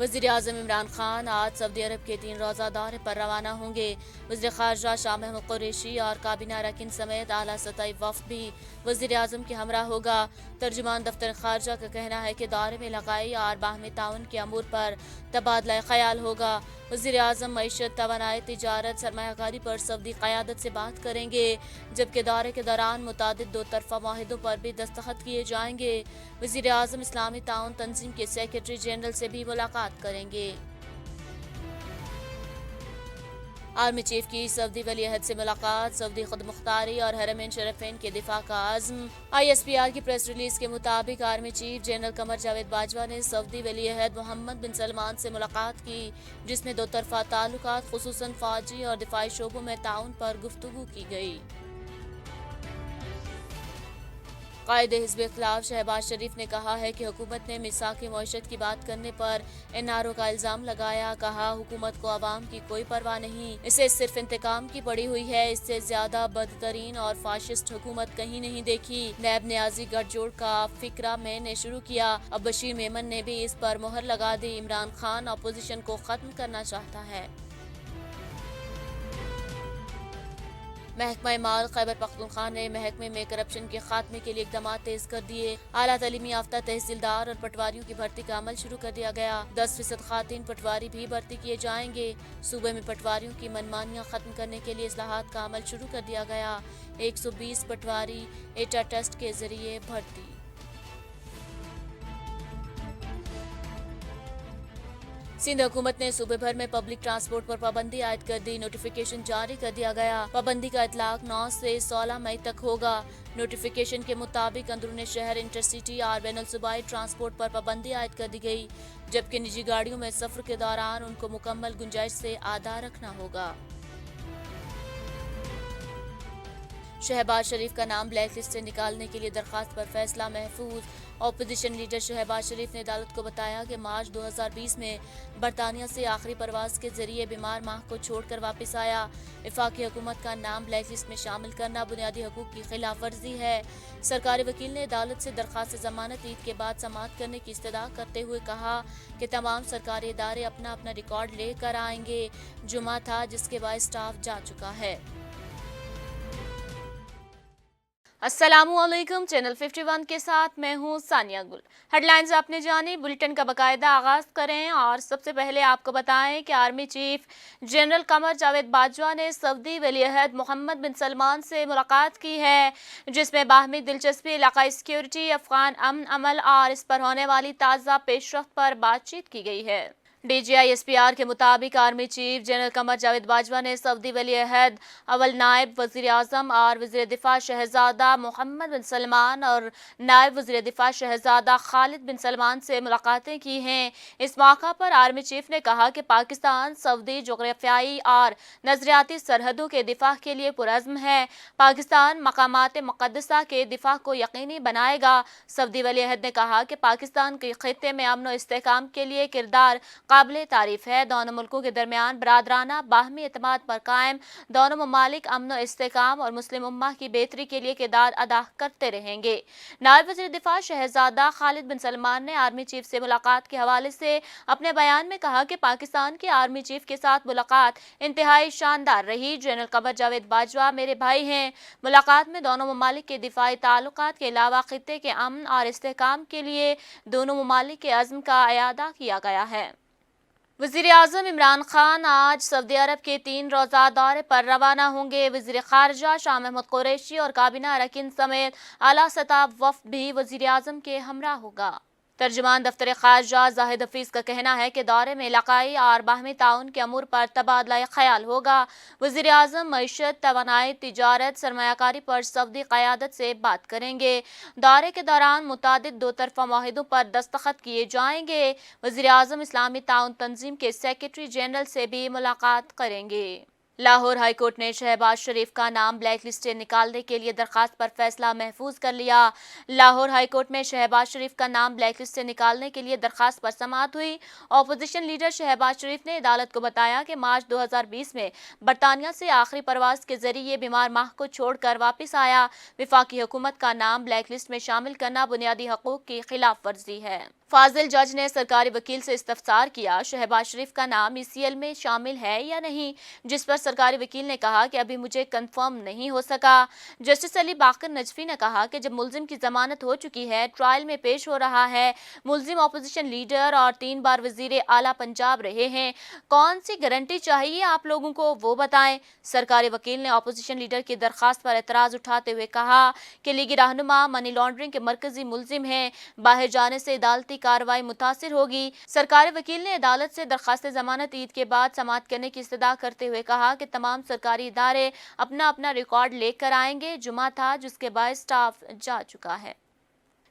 वज़ीर आज़म इमरान खान आज सऊदी अरब के 3 रोज़ा दौरे पर रवाना होंगे। वज़ीर ख़ारजा शाह महमूद कुरैशी और काबीना अरकान समेत आला सतही वफ़द भी वज़ीर आज़म के हमरा होगा। तर्जुमान दफ्तर ख़ारजा का कहना है कि दौरे में इलाक़ाई और बाहमी ताउन के अमूर पर तबादला ख़याल होगा। वज़ीर आज़म मईशत, तवानाई, तिजारत, सरमायाकारी पर सऊदी क़यादत से बात करेंगे, जबकि दौरे के दौरान मुतादिद दो तरफ़ा माहिदों पर भी दस्तखत किए जाएंगे। वज़ीर आज़म इस्लामी ताउन तंजीम के सेक्रेटरी जनरल से भी मुलाकात करेंगे। आर्मी चीफ की सऊदी वली अहद से मुलाकात, सऊदी खुद मुख्तारी और हरमैन शरीफैन के दिफा का आज़म। ISPR की प्रेस रिलीज के मुताबिक army chief general Qamar Javed Bajwa ने सऊदी वली अहद मोहम्मद बिन सलमान से मुलाकात की, जिसमें दो तरफा ताल्लुकात खुसूसन फौजी और दिफाई शोबों में ताउन पर गुफ्तगू की गई। कायदे हिज़्ब इख्तिलाफ शहबाज शरीफ ने कहा है कि हुकूमत ने मिसाक मईशत की बात करने पर NRO का इल्ज़ाम लगाया। कहा, हुकूमत को आवाम की कोई परवाह नहीं, इसे सिर्फ इंतकाम की पड़ी हुई है। इससे ज्यादा बदतरीन और फाशिस्ट हुकूमत कहीं नहीं देखी। नैब न्याजी गठजोड़ का फिक्रा मैंने शुरू किया, अब बशीर मेमन ने भी इस पर मोहर लगा दी। इमरान खान अपोजिशन को खत्म करना चाहता है। महकमा माल खैबर पख्तूनख्वा ने महकमे में करप्शन के खात्मे के लिए इकदाम तेज कर दिए। आला तालीमी याफ्ता तहसीलदार और पटवारियों की भर्ती का अमल शुरू कर दिया गया। 10% खातिन पटवारी भी भर्ती किए जाएंगे। सूबे में पटवारियों की मनमानियां खत्म करने के लिए इस्लाहात का अमल शुरू कर दिया गया। 120 पटवारी एटा टेस्ट के जरिए भर्ती। सिंध हुकूमत ने सूबे भर में पब्लिक ट्रांसपोर्ट पर पाबंदी आयद कर दी। नोटिफिकेशन जारी कर दिया गया। पाबंदी का इतलाक 9 से 16 मई तक होगा। नोटिफिकेशन के मुताबिक अंदरूनी शहर, इंटरसिटी और बैनुल सूबाई ट्रांसपोर्ट पर पाबंदी आयद कर दी गई, जबकि निजी गाड़ियों में सफर के दौरान उनको मुकम्मल गुंजाइश से आधा रखना होगा। शहबाज शरीफ का नाम ब्लैक लिस्ट से निकालने के लिए दरखास्त पर फैसला महफूज। अपोजिशन लीडर शहबाज शरीफ ने अदालत को बताया कि मार्च 2020 में बरतानिया से आखिरी परवाज के जरिए बीमार माह को छोड़कर वापस आया। वफाकी हुकूमत का नाम ब्लैक लिस्ट में शामिल करना बुनियादी हकूक की खिलाफ वर्जी है। सरकारी वकील ने अदालत से दरखास्त जमानत ईद के बाद समाअत करने की इस्तदा करते हुए कहा कि तमाम सरकारी इदारे अपना अपना रिकॉर्ड लेकर आएंगे। जुमा था, जिसके बाद स्टाफ जा चुका है। अस्सलामुअलैकुम, चैनल 51 के साथ मैं हूं सानिया गुल। हेडलाइंस आपने जानी, बुलेटिन का बाकायदा आगाज करें और सबसे पहले आपको बताएं कि army chief general Qamar Javed Bajwa ने सऊदी वली अहद मोहम्मद बिन सलमान से मुलाकात की है, जिसमें बाहमी दिलचस्पी, इलाकाई सिक्योरिटी, अफगान अमन अमल और इस पर होने वाली ताज़ा पेशरफ्त पर बातचीत की गई है। DGI-SPR के मुताबिक army chief general Qamar Javed Bajwa ने सऊदी वली अहद अवल नायब वज़ीर आज़म और वज़ीर दिफा शहजादा मोहम्मद बिन सलमान और नायब वज़ीर दिफा शहजादा खालिद बिन सलमान से मुलाकातें की हैं। इस मौका पर आर्मी चीफ ने कहा कि पाकिस्तान सऊदी जोग्राफियाई और नज़रियाती सरहदों के दिफा के लिए पुरज़्म है। पाकिस्तान मकामात मुक़द्दसा के दिफा को यकीनी बनाएगा। सऊदी वली अहद ने कहा कि पाकिस्तान के खित्ते में अमन और इस्तेहकाम के लिए किरदार काबिल तारीफ है। दोनों मुल्कों के दरमियान बरादराना बाहमी एतमाद पर कायम दोनों ममालिक अमन और इस्तेहकाम और मुस्लिम उम्मा की बेहतरी के लिए किरदार अदा करते रहेंगे। नायब वज़ीर दिफा शहजादा खालिद बिन सलमान ने आर्मी चीफ से मुलाकात के हवाले से अपने बयान में कहा कि पाकिस्तान के आर्मी चीफ के साथ मुलाकात इंतहाई शानदार रही। जनरल कमर जावेद बाजवा मेरे भाई हैं। मुलाकात में दोनों ममालिक के दिफाई ताल्लुकात के अलावा खित्ते के अमन और इस्तेहकाम के लिए दोनों ममालिक के अज़्म का अयादा किया गया है। वज़ीर आज़म इमरान खान आज सऊदी अरब के 3 रोज़ा दौरे पर रवाना होंगे। वज़ीर ख़ारजा शाह महमूद कुरैशी और काबीना अरकान समेत आला सतह वफ़द भी वज़ीर आज़म के हमरा होगा। तर्जुमान दफ्तर ख़ारजा जाहिद हफीज़ का कहना है कि दौरे में इलाकाई और बाहमी ताउन के अमूर पर तबादला ख़याल होगा। वज़ीर आज़म मईशत, तवानाई, तिजारत, सरमायाकारी पर सऊदी क़यादत से बात करेंगे। दौरे के दौरान मुतादिद दो तरफ़ा माहिदों पर दस्तखत किए जाएंगे। वज़ीर आज़म इस्लामी ताउन तंजीम के सेक्रेटरी जनरल से भी मुलाकात करेंगे। लाहौर हाई कोर्ट ने शहबाज शरीफ का नाम ब्लैक लिस्ट से निकालने के लिए दरखास्त पर फैसला महफूज कर लिया। लाहौर हाई कोर्ट में शहबाज शरीफ का नाम ब्लैक लिस्ट से निकालने के लिए दरखास्त पर समाअत हुई। अपोजिशन लीडर शहबाज शरीफ ने अदालत को बताया कि मार्च 2020 में बरतानिया से आखिरी परवाज के जरिए ये बीमार माह को छोड़कर वापस आया। विफाकी हुकूमत का नाम ब्लैक लिस्ट में शामिल करना बुनियादी हकूक की खिलाफ वर्जी है। फाजिल जज ने सरकारी वकील से इस्तफसार किया, शहबाज शरीफ का नाम ECL में शामिल है या नहीं, जिस पर सरकारी वकील ने कहा कि अभी मुझे कंफर्म नहीं हो सका। जस्टिस अली बाकर नजफी ने कहा कि जब मुल्जिम की जमानत हो चुकी है, ट्रायल में पेश हो रहा है, मुल्जिम अपोजिशन लीडर और 3 बार वजीर आला पंजाब रहे हैं, कौन सी गारंटी चाहिए आप लोगों को, वो बताएं। सरकारी वकील ने अपोजिशन लीडर की दरखास्त पर एतराज उठाते हुए कहा कि लीगी रहनुमा मनी लॉन्ड्रिंग के मरकजी मुल्जिम हैं, बाहर जाने से अदालती कार्रवाई मुतासिर होगी। सरकारी वकील ने अदालत से दरखास्त जमानत ईद के बाद समाअत करने की इस्तदा करते हुए कहा कि तमाम सरकारी इदारे अपना अपना रिकॉर्ड लेकर आएंगे। जुमा था जिसके बाद स्टाफ जा चुका है।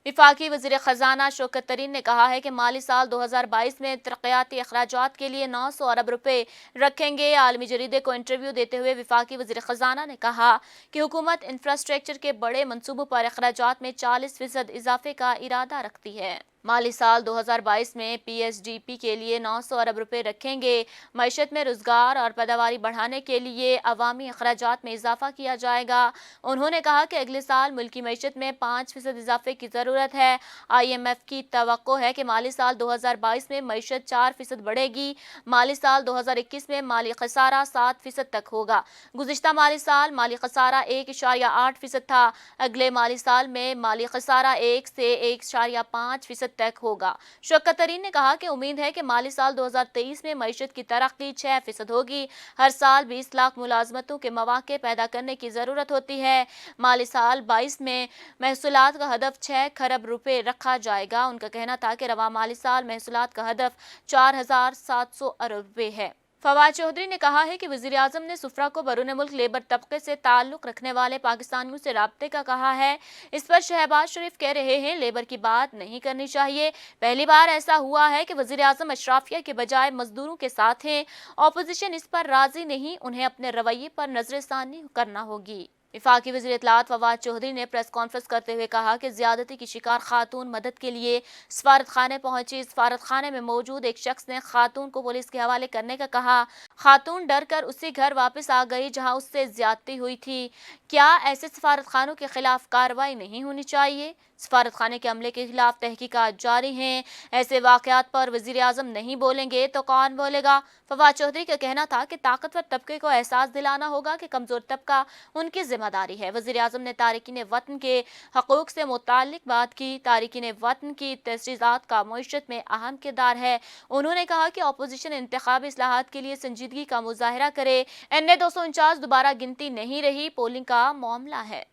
विफाकी वज़ीर ख़जाना शौकत तरीन ने कहा है कि माली साल 2022 में तरक्याती अखराजात के लिए 900 अरब रुपए रखेंगे। आलमी जरीदे को इंटरव्यू देते हुए विफाकी वज़ीर ख़जाना ने कहा कि हुकूमत इंफ्रास्ट्रक्चर के बड़े मंसूबों पर अखराजात में 40% इजाफे का इरादा रखती है। माली साल 2022 में PSDP के लिए 900 अरब रुपए रखेंगे। मईशत में रोजगार और पैदावारी बढ़ाने के लिए अवामी अखराजात में इजाफा किया जाएगा। उन्होंने कहा कि अगले साल मुल्की मईशत में 5% इजाफे की ज़रूरत है। IMF की तवक्को है कि माली साल 2022 में मईशत 4% बढ़ेगी। माली साल 2021 में माली खसारा 7% तक होगा। गुज़िश्ता माली साल माली खसारा 1.8% था। अगले माली साल में माली खसारा 1 से 1.5% तक होगा। शौकत तरीन ने कहा कि उम्मीद है कि माली साल 2023 में मईशत की तरक्की 6% होगी। हर साल 20 लाख मुलाजमतों के मौके पैदा करने की ज़रूरत होती है। माली साल 22 में महसूलात का हदफ 6 खरब रुपए रखा जाएगा। उनका कहना था कि रवा माली साल महसूलात का हदफ 4700 अरब रुपए है। फवाद चौधरी ने कहा है कि वज़ीर आज़म ने सुफरा को बरूने मुल्क लेबर तबके से ताल्लुक़ रखने वाले पाकिस्तानियों से राब्ते का कहा है। इस पर शहबाज शरीफ कह रहे हैं लेबर की बात नहीं करनी चाहिए। पहली बार ऐसा हुआ है कि वज़ीर आज़म अशराफिया के बजाय मजदूरों के साथ हैं। अपोजिशन इस पर राजी नहीं, उन्हें अपने रवैये पर नजरसानी करना होगी। विफाकी वज़ीर इत्तलात फवाद चौधरी ने प्रेस कॉन्फ्रेंस करते हुए कहा कि ज्यादती की शिकार खातून मदद के लिए सफारत खाने पहुंची। सफारत खाने में मौजूद एक शख्स ने खातून को पुलिस के हवाले करने का कहा। खातून डर कर उसी घर वापस आ गई जहां उससे ज्यादती हुई थी। क्या ऐसे सफारत खानों के खिलाफ कार्रवाई नहीं होनी चाहिए? सफारत खाने के अमले के खिलाफ तहकीकात जारी हैं। ऐसे वाकयात पर वज़ीर आज़म नहीं बोलेंगे तो कौन बोलेगा? फवाद चौधरी का कहना था कि ताकतवर तबके को एहसास दिलाना होगा कि कमजोर तबका उनकी जिम्मेदारी है। वज़ीर आज़म ने तारिकीन वतन के हकूक से मुताल्लिक बात की। तारिकीन वतन की तजहीज़ात का मईशत में अहम किरदार है। उन्होंने कहा कि अपोजिशन इंतखाबी इस्लाहात के लिए संजीदगी का मुजाहरा करे। NA 249 दोबारा गिनती नहीं रही, पोलिंग का मामला है।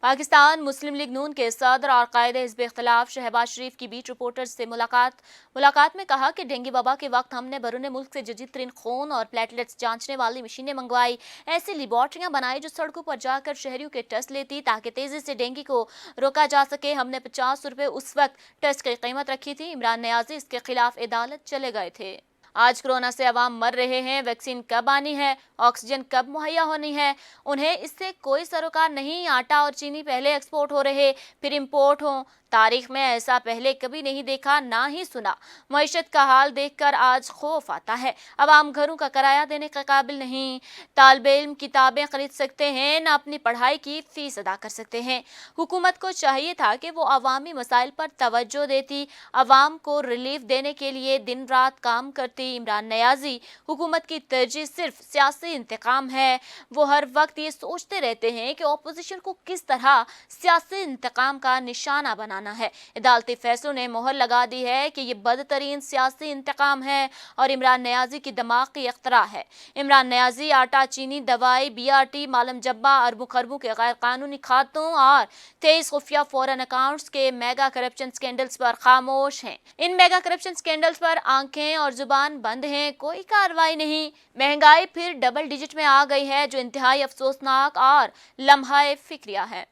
पाकिस्तान मुस्लिम लीग नून के सदर और कायदे हिज़्ब इख्तिलाफ शहबाज शरीफ की बीट रिपोर्टर्स से मुलाकात में कहा कि डेंगू वबा के वक्त हमने बरूने मुल्क से जदीद तरीन खून और प्लेटलेट्स जांचने वाली मशीनें मंगवाई। ऐसी लेबॉर्ट्रियां बनाई जो सड़कों पर जाकर शहरियों के टेस्ट लेती ताकि तेजी से डेंगू को रोका जा सके। हमने 50 रुपये उस वक्त टेस्ट की कीमत रखी थी। इमरान नियाजी इसके खिलाफ अदालत चले गए थे। आज कोरोना से अवाम मर रहे हैं। वैक्सीन कब आनी है? ऑक्सीजन कब मुहैया होनी है? उन्हें इससे कोई सरोकार नहीं। आटा और चीनी पहले एक्सपोर्ट हो रहे फिर इंपोर्ट हो। तारीख में ऐसा पहले कभी नहीं देखा, ना ही सुना। मईशत का हाल देखकर आज खौफ आता है। अवाम घरों का किराया देने के काबिल नहीं। तालिबे इल्म किताबें खरीद सकते हैं, ना अपनी पढ़ाई की फीस अदा कर सकते हैं। हुकूमत को चाहिए था कि वो अवामी मसाइल पर तवज्जो देती, अवाम को रिलीफ देने के लिए दिन रात काम करती। इमरान नियाजी हुकूमत की तरजीह सिर्फ सियासी इंतकाम है। वो हर वक्त ये सोचते रहते हैं कि अपोजिशन को किस तरह सियासी इंतकाम का निशाना बनाना है। अदालती फैसलों ने मोहर लगा दी है कि ये बदतरीन सियासी इंतकाम है और इमरान नियाजी की दिमागी इख्तरा है। इमरान नियाजी आटा, चीनी, दवाई, BRT, मालम जब्बा, अरबों खरबों के गैर कानूनी खातों और 23 खुफिया फॉरेन अकाउंट्स के मेगा करप्शन स्कैंडल्स पर खामोश हैं। इन मेगा करप्शन स्कैंडल्स पर आंखें और जुबान बंद हैं, कोई कार्रवाई नहीं। महंगाई फिर डबल डिजिट में आ गई है जो इंतहाई अफसोसनाक और लम्हा फिक्रिया है।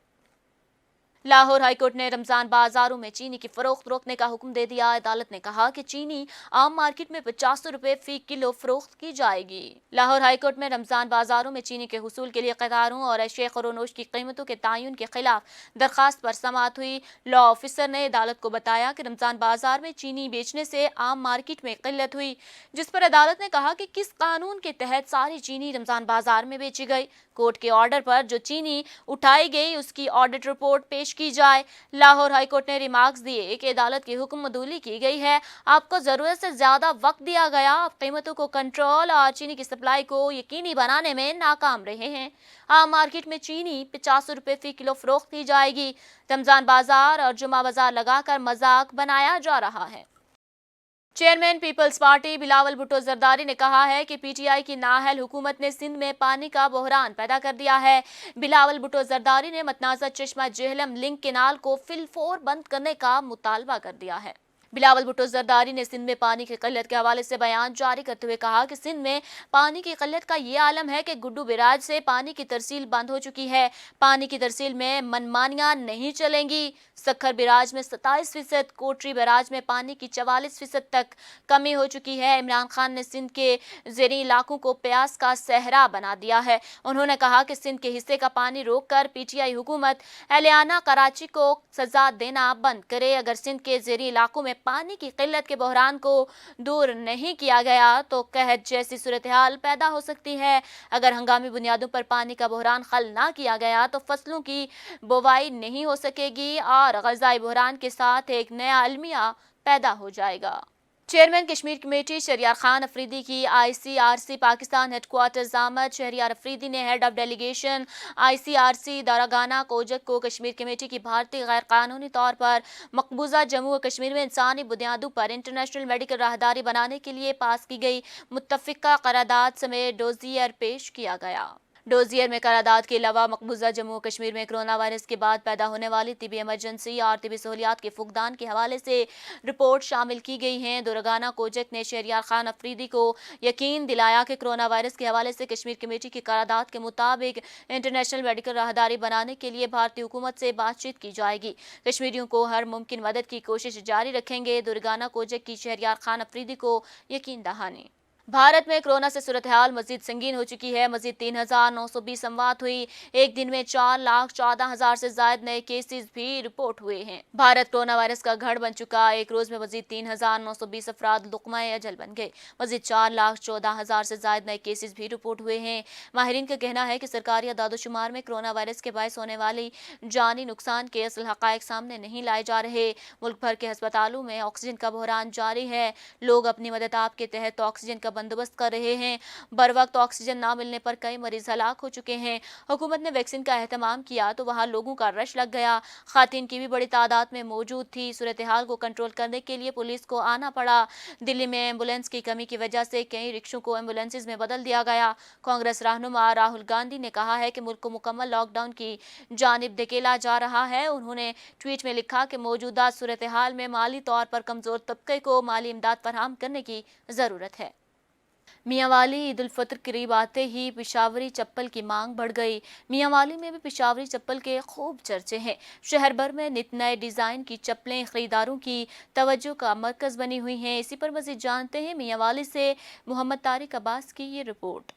लाहौर हाईकोर्ट ने रमजान बाजारों में चीनी की फरोख्त रोकने का हुक्म दे दिया। अदालत ने कहा कि चीनी आम मार्केट में 85 रुपए फी किलो फरोख्त की जाएगी। लाहौर हाईकोर्ट में रमजान बाजारों में चीनी के हुसूल के लिए कतारों और अशिया ख़ुरोनोश की कीमतों के तयन के खिलाफ दरखास्त पर समाअत हुई। लॉ ऑफिसर ने अदालत को बताया कि रमजान बाजार में चीनी बेचने से आम मार्केट में किल्लत हुई, जिस पर अदालत ने कहा कि किस कानून के तहत सारी चीनी रमजान बाजार में बेची गई। कोर्ट के ऑर्डर पर जो चीनी उठाई गई उसकी ऑडिट रिपोर्ट पेश की जाए। लाहौर हाईकोर्ट ने रिमार्क्स दिए कि अदालत की हुक्म अदूली की गई है, आपको जरूरत से ज्यादा वक्त दिया गया, आप कीमतों को कंट्रोल और चीनी की सप्लाई को यकीनी बनाने में नाकाम रहे हैं। आम मार्केट में चीनी 85 रुपए फी किलो फरोख्त की जाएगी। रमजान बाजार और जुमा बाजार लगाकर मजाक बनाया जा रहा है। चेयरमैन पीपल्स पार्टी बिलावल भुट्टो जरदारी ने कहा है कि पीटीआई की नाअहल हुकूमत ने सिंध में पानी का बहरान पैदा कर दिया है। बिलावल भुट्टो जरदारी ने मतनाज़ा चश्मा जेहलम लिंक केनाल को फिलफोर बंद करने का मुतालबा कर दिया है। बिलावल भुट्टो जरदारी ने सिंध में पानी की किल्लत के हवाले से बयान जारी करते हुए कहा कि सिंध में पानी की किल्लत का ये आलम है कि गुड्डू बैराज से पानी की तरसील बंद हो चुकी है। पानी की तरसील में मनमानियां नहीं चलेंगी। सखर बैराज में 27%, कोटरी बैराज में पानी की 44% तक कमी हो चुकी है। इमरान खान ने सिंध के ज़ेरी इलाकों को प्यास का सहरा बना दिया है। उन्होंने कहा कि सिंध के हिस्से का पानी रोककर पीटीआई हुकूमत एहलियाना कराची को सजा देना बंद करे। अगर सिंध के ज़ेरी इलाकों में पानी की किल्लत के बहरान को दूर नहीं किया गया तो कहत जैसी सूरत हाल पैदा हो सकती है। अगर हंगामी बुनियादों पर पानी का बहरान हल ना किया गया तो फसलों की बुवाई नहीं हो सकेगी और ग़ज़ाई बहरान के साथ एक नया अलमिया पैदा हो जाएगा। चेयरमैन कश्मीर कमेटी शहरियार खान अफरीदी की आईसीआरसी पाकिस्तान हेडक्वार्टर्स आमद। शहरियार अफरीदी ने हेड ऑफ डेलीगेशन आईसीआरसी दारागाना कोजक को कश्मीर कमेटी की भारतीय गैर कानूनी तौर पर मकबूजा जम्मू व कश्मीर में इंसानी बुनियादों पर इंटरनेशनल मेडिकल राहदारी बनाने के लिए पास की गई मुत्तफ़िका करारदाद समेत डोजियर पेश किया गया। डोजियर में करारदाद के अलावा मकबूजा जम्मू कश्मीर में कोरोना वायरस के बाद पैदा होने वाली तिबी इमरजेंसी और तिबी सहूलियात के फुकदान के हवाले से रिपोर्ट शामिल की गई हैं। दुर्गाना कोजक ने शहरियार खान अफरीदी को यकीन दिलाया कि कोरोना वायरस के हवाले से कश्मीर कमेटी की करारदाद के मुताबिक इंटरनेशनल मेडिकल राहदारी बनाने के लिए भारतीय हुकूमत से बातचीत की जाएगी। कश्मीरियों को हर मुमकिन मदद की कोशिश जारी रखेंगे। दुर्गाना कोजक की शहरियार खान अफरीदी को यकीन दहानी। भारत में कोरोना से सूरत हाल मजीद संगीन हो चुकी है। मजीद 3,920 अमवात हुई। एक दिन में 4,14,000 से ज्यादा नए केसेस भी रिपोर्ट हुए हैं। भारत कोरोना वायरस का गढ़ बन चुका। एक रोज में मजीद 3,920 अफराद लुक़मा अजल बन गए। मजीद 4,14,000 से ज्यादा नए केसेस भी रिपोर्ट हुए हैं। माहिरीन का कहना है कि सरकारी अदादोशुमार में कोरोना वायरस के बायस होने वाली जानी नुकसान के असल हक़ाइक़ सामने नहीं लाए जा रहे। मुल्क भर के अस्पतालों में ऑक्सीजन का बहरान जारी है। लोग अपनी मदद आप के तहत ऑक्सीजन का बंदोबस्त कर रहे हैं। बर वक्त ऑक्सीजन ना मिलने पर कई मरीज हलाक हो चुके हैं। हुकूमत ने वैक्सीन का एहतमाम किया तो वहाँ लोगों का रश लग गया। खातिन की भी बड़ी तादाद में मौजूद थी। सूरत हाल को कंट्रोल करने के लिए पुलिस को आना पड़ा। दिल्ली में एम्बुलेंस की कमी की वजह से कई रिक्शों को एम्बुलेंसेज में बदल दिया गया। कांग्रेस रहनुमा राहुल गांधी ने कहा है कि मुल्क को मुकम्मल लॉकडाउन की जानिब धकेला जा रहा है। उन्होंने ट्वीट में लिखा कि मौजूदा सूरत हाल में माली तौर पर कमजोर तबके को माली इमदाद फराहम करने की जरूरत है। मियांवाली ईद उल फितर करीब आते ही पिशावरी चप्पल की मांग बढ़ गई। मियांवाली में भी पिशावरी चप्पल के खूब चर्चे हैं। शहर भर में नित नए डिज़ाइन की चप्पलें खरीदारों की तवज्जो का मरकज़ बनी हुई हैं। इसी पर मज़ीद जानते हैं मियांवाली से मोहम्मद तारिक अब्बास की ये रिपोर्ट।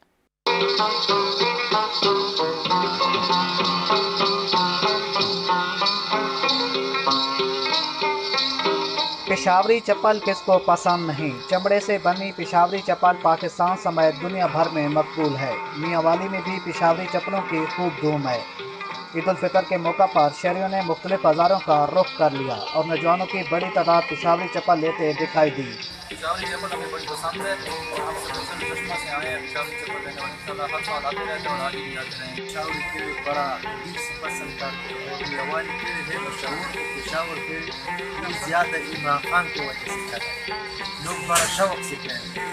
पेशावरी चप्पल किसको पसंद नहीं। चमड़े से बनी पेशावरी चप्पल पाकिस्तान समेत दुनिया भर में मकबूल है। मियांवाली में भी पेशावरी चप्पलों की खूब धूम है। ईद उल फितर के मौका पर शहरियों ने मुख्तलिफ बाज़ारों का रुख कर लिया और नौजवानों की बड़ी तादाद पेशावरी चप्पल लेते दिखाई दी। पेशावरी चप्पल हमें बड़ी पसंद है और हम सब चश्मा से आए हैं पेशावरी चप्पल लेने वाले इंशाल्लाह हर साल आते रहते हैं और आगे भी आते रहेंगे। पेशावरी के बड़ा दिल से पसंद करते हैं और मियांवाली के है मशहूर पेशावर के ज़्यादा इमरान खान की वजह से चला है। लोग बड़ा शौक से पहनते हैं।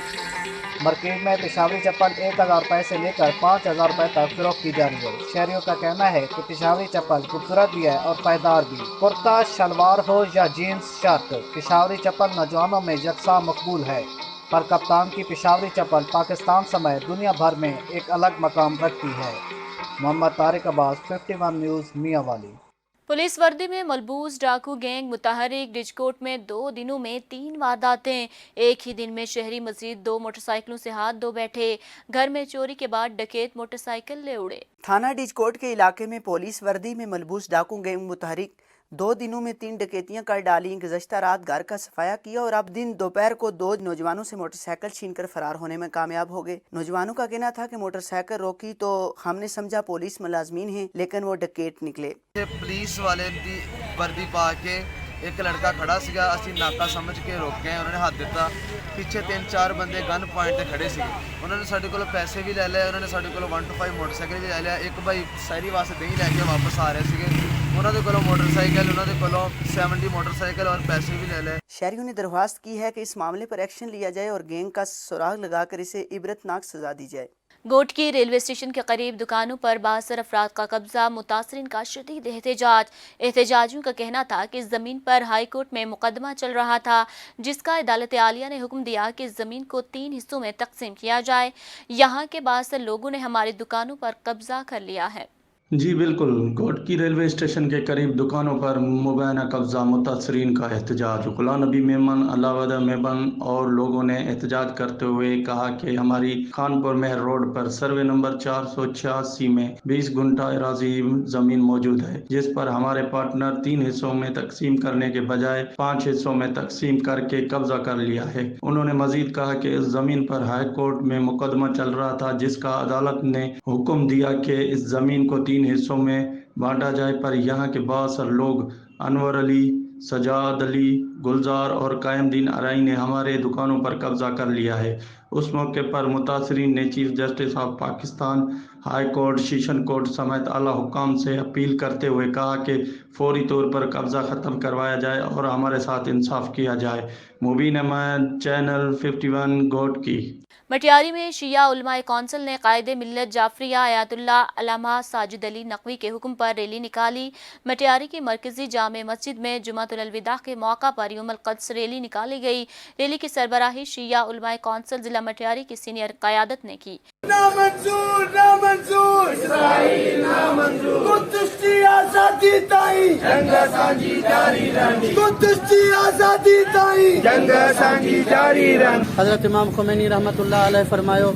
मार्केट में पेशावरी चप्पल 1,000 रुपये से लेकर 5,000 रुपये तक फरोख्त की जा रही है। शहरियों का कहना है कि पेशावरी चप्पल खूबसूरत भी है और पायदार भी। कुर्ता शलवार हो या जीन्स शर्ट, पेशावरी चप्पल नौजवानों में यकसा मकबूल है। पर कप्तान की पेशावरी चप्पल पाकिस्तान समेत दुनिया भर में एक अलग मकाम रखती है। मोहम्मद तारिक अब्बास, 51 न्यूज़, मियांवाली। पुलिस वर्दी में मलबूस डाकू गैंग मुतहरिक डिजकोट में 2 दिनों में 3 वारदातें। एक ही दिन में शहरी मजीद 2 मोटरसाइकिलों से हाथ धो बैठे। घर में चोरी के बाद डकैत मोटरसाइकिल ले उड़े। थाना डिजकोट के इलाके में पुलिस वर्दी में मलबूस डाकू गैंग मुतहरिक 2 दिनों में 3 डकैतियां कर डाली। गुज़श्ता रात घर का सफाया किया और अब दिन दोपहर को 2 नौजवानों से मोटरसाइकिल छीनकर फरार होने में कामयाब हो गए। नौजवानों का कहना था कि मोटरसाइकिल रोकी तो हमने समझा पुलिस मुलाजमीन हैं, लेकिन वो डकैत निकले। ਪੁਲਿਸ ਵਾਲੇ ਦੀ ਵਰਦੀ ਪਾ ਕੇ ਇੱਕ ਲੜਕਾ ਖੜਾ ਸੀਗਾ, ਅਸੀਂ ਨਾਕਾ ਸਮਝ ਕੇ ਰੋਕੇ, ਉਹਨਾਂ ਨੇ ਹੱਥ ਦਿੱਤਾ। ਪਿੱਛੇ 3-4 ਬੰਦੇ ਗਨ ਪੁਆਇੰਟ ਤੇ ਖੜੇ ਸੀਗੇ, ਉਹਨਾਂ ਨੇ ਸਾਡੇ ਕੋਲੋਂ ਪੈਸੇ ਵੀ ਲੈ ਲਏ, ਉਹਨਾਂ ਨੇ ਸਾਡੇ ਕੋਲੋਂ 125 ਮੋਟਰਸਾਈਕਲ ਵੀ ਲੈ ਲਿਆ। ਇੱਕ ਭਾਈ ਸ਼ਹਿਰੀ ਵਾਸਤੇ ਦਹੀਂ ਲੈ ਕੇ ਵਾਪਸ ਆ ਰਹੇ ਸੀਗੇ, ਉਹਨਾਂ ਦੇ ਕੋਲੋਂ ਮੋਟਰਸਾਈਕਲ, ਉਹਨਾਂ ਦੇ ਕੋਲੋਂ 70 मोटरसाइकिल और पैसे भी ले ले। शहरियों ने दरख्वास्त की है कि इस मामले पर एक्शन लिया जाए और गैंग का सुराग लगाकर इसे इबरतनाक सजा दी जाए। गोटकी रेलवे स्टेशन के करीब दुकानों पर 72 अफराद का कब्जा। मुतासरीन का शदीद एहतजाज। एहतजाजियों का कहना था कि इस ज़मीन पर हाई कोर्ट में मुकदमा चल रहा था, जिसका अदालत आलिया ने हुक्म दिया कि इस ज़मीन को 3 हिस्सों में तकसीम किया जाए। यहाँ के 72 लोगों ने हमारी दुकानों पर कब्जा कर लिया है। जी बिल्कुल, गोटकी रेलवे स्टेशन के करीब दुकानों पर मुबैना कब्जा। मुतासरीन का एहतजाज। गुलाम नबी मेमन, अलावदा मेमन और लोगों ने एहतजाज करते हुए कहा कि हमारी खानपुर महर रोड पर सर्वे नंबर 486 में 20 गुंठा एराजी ज़मीन मौजूद है, जिस पर हमारे पार्टनर 3 हिस्सों में तकसीम करने के बजाय 5 हिस्सों में तकसीम करके कब्जा कर लिया है। उन्होंने मजीद कहा कि इस ज़मीन पर हाई कोर्ट में मुकदमा चल रहा था, जिसका अदालत ने हुक्म दिया कि इस ज़मीन को 3 हिस्सों में बांटा जाए, पर यहाँ के 72 लोग अनवर अली, सजाद अली, गुलजार और कायमदीन अराई ने हमारे दुकानों पर कब्जा कर लिया है। उस मौके पर मुतासरीन ने chief justice of Pakistan, high court, session court समेत आला हुकाम से अपील करते हुए कहा कि फौरी तौर पर कब्जा ख़त्म करवाया जाए और हमारे साथ इंसाफ किया जाए। मुबीन अहमद, चैनल 51, गोटकी। मटियारी में शिया उलमाए कौंसिल ने कायदे मिल्लत जाफरिया आयतुल्ला अल्लामा साजिद अली नकवी के हुक्म पर रैली निकाली। मटियारी की मरकजी जामे मस्जिद में जुमातुल अलविदा के मौका पर यौमुल क़द्स रैली निकाली गई। रैली की सरबराही शिया उलमाए कौंसिल जिला मटियारी की सीनियर क़यादत ने की। नामंजूर नामंजूर इस्राईल नामंजूर कुद्दुस की आजादी ताई जंग सांझी जारी रहनी कुद्दुस की आजादी ताई जंग सांझी जारी रहनी। हज़रत इमाम ख़ुमैनी रहमतुल्लाह अलैह फरमायो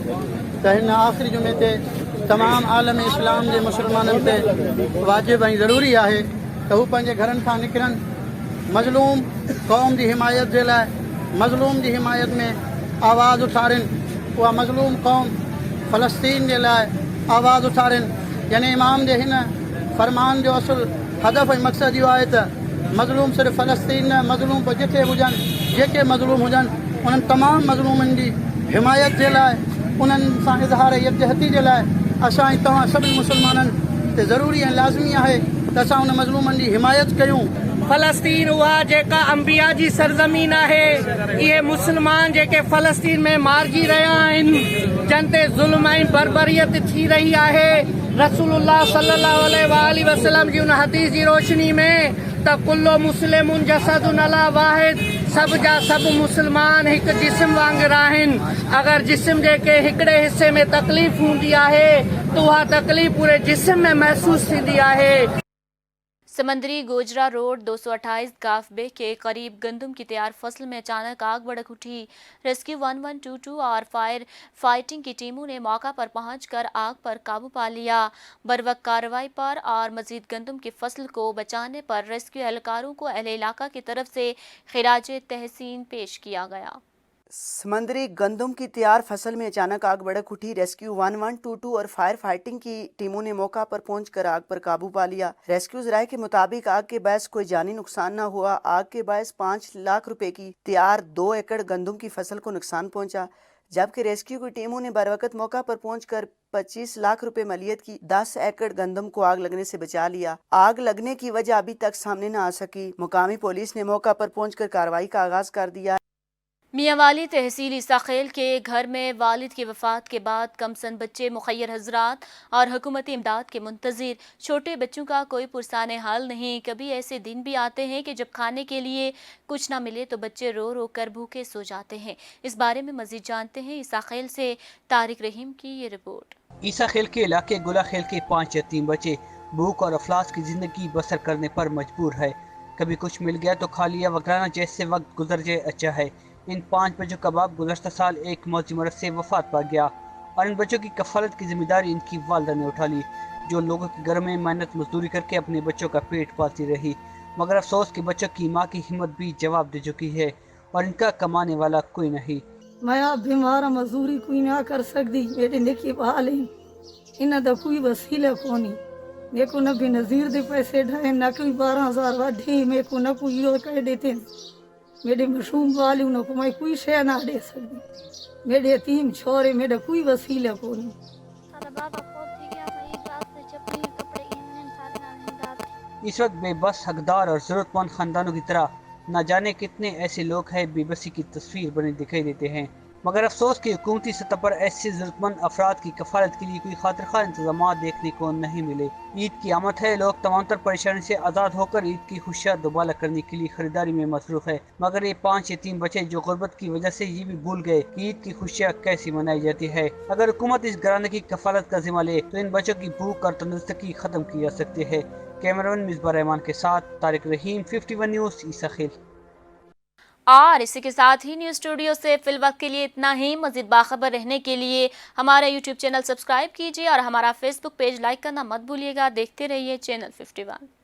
त हिन आख़िरी जुमे ते तमाम आलम इस्लाम जे मुसलमाननि ते वाजिब ऐं ज़रूरी आहे त हू पंहिंजे घरनि खां निकिरनि, मज़लूम क़ौम जी हिमायत जे लाइ, मज़लूम जी हिमायत में आवाज़ उथारिनि। उहा मज़लूम क़ौम फ़लस्तीन जे लाइ आवाज़ उथारिनि। यानी इमाम जे हिन फ़रमान जो असुल हदफ़ ऐं मक़सदु इहो आहे त मज़लूम सिर्फ़ु फ़लस्तीन न, मज़लूम बि जिथे हुजनि, जेके मज़लूम हुजनि, उन्हनि तमामु मज़लूमनि जी हिमायत जे लाइ, उन्हनि सां इज़हार यकजहती जे लाइ असां ऐं तव्हां सभिनी मुसलमाननि ते ज़रूरी ऐं लाज़मी आहे त असां उन मज़लूमनि जी हिमायत कयूं। फ़लस्तीन उहा जेका अंबिया जी सरज़मीन आहे, इहे मुसलमान जेके फ़लस्तीन में मारिजी रहिया आहिनि, जन ते ज़ुल्म ऐं बर्बरियत थी रही आहे। रसूलुल्लाह सल्लल्लाहु अलैहि वसल्लम जी उन हदीस जी रोशनी में त कुल्लो मुस्लिमुन जसदुन अला वाहिद, सब जा सब मुसलमान हिकु जिस्म वांगुरु आहिनि। अगरि जिस्म जे के हिकिड़े हिस्से में तकलीफ़ हूंदी आहे त उहा तकलीफ़ पूरे जिस्म में महसूस थींदी आहे। समंदरी गोजरा रोड 228 गाफबे के करीब गंदम की तैयार फसल में अचानक आग भड़क उठी। रेस्क्यू 1122 और फायर फाइटिंग की टीमों ने मौका पर पहुंचकर आग पर काबू पा लिया। बरवक्त कार्रवाई पर और मजीद गंदम की फसल को बचाने पर रेस्क्यू एहलकारों को अहले इलाका की तरफ से खिराज तहसीन पेश किया गया। समंदरी गंदम की तैयार फसल में अचानक आग भड़क उठी। रेस्क्यू 1122 और फायर फाइटिंग की टीमों ने मौका पर पहुंचकर आग पर काबू पा लिया। रेस्क्यू ज़राए के मुताबिक आग के बायस कोई जानी नुकसान न हुआ। आग के बायस 5 लाख रुपए की तैयार 2 एकड़ गंदम की फसल को नुकसान पहुंचा, जबकि रेस्क्यू की टीमों ने बरवकत मौका पर पहुंचकर 25 लाख रुपए मलियत की 10 एकड़ गंदम को आग लगने से बचा लिया। आग लगने की वजह अभी तक सामने न आ सकी। मुकामी पुलिस ने मौका पर पहुंचकर कार्रवाई का आगाज कर दिया। मियांवाली तहसील ईसाखेल के घर में वालिद की वफात के बाद कमसन बच्चे मुखैर हजरात और हुकूमती इमदाद के मुंतज़िर। छोटे बच्चों का कोई पुरसाने हाल नहीं। कभी ऐसे दिन भी आते हैं कि जब खाने के लिए कुछ ना मिले तो बच्चे रो रो कर भूखे सो जाते हैं। इस बारे में मज़ीद जानते हैं ईसाखेल से तारिक रहीम की ये रिपोर्ट। ईसाखेल के इलाके गुलाखेल के 5 यतीम बच्चे भूख और अफलास की ज़िंदगी बसर करने पर मजबूर है। कभी कुछ मिल गया तो खा लिया, वगरना जैसे वक्त गुजर जाए अच्छा है। इन 5 बच्चों का बाप गुज़श्ता साल एक मौजी मरद से वफात पा गया और इन बच्चों की कफालत की जिम्मेदारी इनकी वालदा ने उठा ली, जो लोगों के घर में मेहनत मजदूरी करके अपने बच्चों का पेट पालती रही। मगर अफसोस कि बच्चों की माँ की हिम्मत भी जवाब दे चुकी है और इनका कमाने वाला कोई नहीं। मैं आप बीमार मजदूरी कोई ना कर सकती, मेरे निकी बाल इन्हें तो कोई वसीला कोनी। मेरे को न भी नज़ीर दे पैसे ढाए, न कोई 12,000 वाढे, मेरे को न कोई यो कह देते। मेरे मशरूम वाले उनको मैं कोई शय ना दे सकती। मेरे यतीम छोरे, मेरा कोई वसीला कोनी। इस वक्त बेबस, हकदार और ज़रूरतमंद ख़ानदानों की तरह न जाने कितने ऐसे लोग हैं बेबसी की तस्वीर बने दिखाई देते हैं। मगर अफसोस कि हुकूमती सतह पर ऐसे ज़रूरतमंद अफराद की कफालत के लिए कोई खातिर इंतजाम देखने को नहीं मिले। ईद की आमद है, लोग तमाम तर परेशानी से आज़ाद होकर ईद की खुशियाँ दोबारा करने के लिए खरीदारी में मसरूफ़ है। मगर ये 5 यतीम बच्चे जो गुर्बत की वजह से ये भी भूल गए कि ईद की खुशियाँ कैसी मनाई जाती है। अगर हुकूमत इस घराने की कफालत का जिम्मा ले तो इन बच्चों की भूख और तंदुरुस्ती खत्म की जा सकती है। कैमरामैन मिसबा रहमान के साथ तारिक रहीम, 51 न्यूज़, ईसा खेल। और इसी के साथ ही न्यूज़ स्टूडियो से फिल वक्त के लिए इतना ही। मज़ीद बाखबर रहने के लिए हमारा यूट्यूब चैनल सब्सक्राइब कीजिए और हमारा फेसबुक पेज लाइक करना मत भूलिएगा। देखते रहिए चैनल 51।